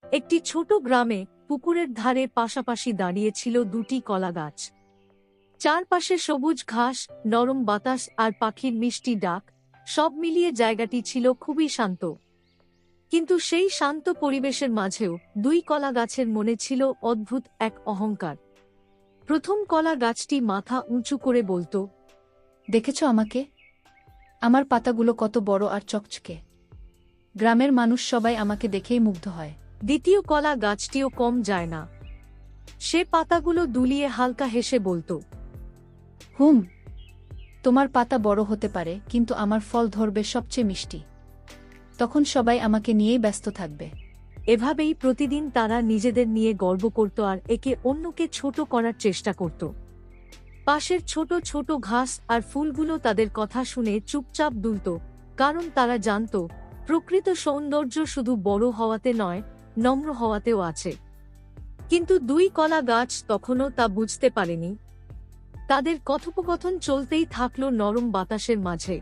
একটি ছোট গ্রামে পুকুরের ধারে পাশাপাশি দাঁড়িয়েছিল দুটি কলা গাছ। চারপাশে সবুজ ঘাস, নরম বাতাস আর পাখির মিষ্টি ডাক, সব মিলিয়ে জায়গাটি ছিল খুবই শান্ত। কিন্তু সেই শান্ত পরিবেশের মাঝেও দুই কলা গাছের মনে ছিল অদ্ভুত এক অহংকার। প্রথম কলা গাছটি মাথা উঁচু করে বলতো, দেখেছ আমাকে? আমার পাতাগুলো কত বড় আর চকচকে। গ্রামের মানুষ সবাই আমাকে দেখেই মুগ্ধ হয়। দ্বিতীয় কলা গাছটিও কম যায় না। সে পাতাগুলো দুলিয়ে হালকা হেসে বলতো, তোমার পাতা বড় হতে পারে, কিন্তু আমার ফল ধরবে সবচেয়ে মিষ্টি। তখন সবাই আমাকে নিয়েই ব্যস্ত থাকবে। এভাবেই প্রতিদিন তারা নিজেদের নিয়ে গর্ব করত আর একে অন্যকে ছোট করার চেষ্টা করত। পাশের ছোট ছোট ঘাস আর ফুলগুলো তাদের কথা শুনে চুপচাপ দুলত, কারণ তারা জানত প্রকৃত সৌন্দর্য শুধু বড় হওয়াতে নয়, নম্র হওয়াতেও আছে। কিন্তু দুই কলা গাছ তখনও তা বুঝতে পারেনি। তাদের কথোপকথন চলতেই থাকল নরম বাতাসের মাঝে।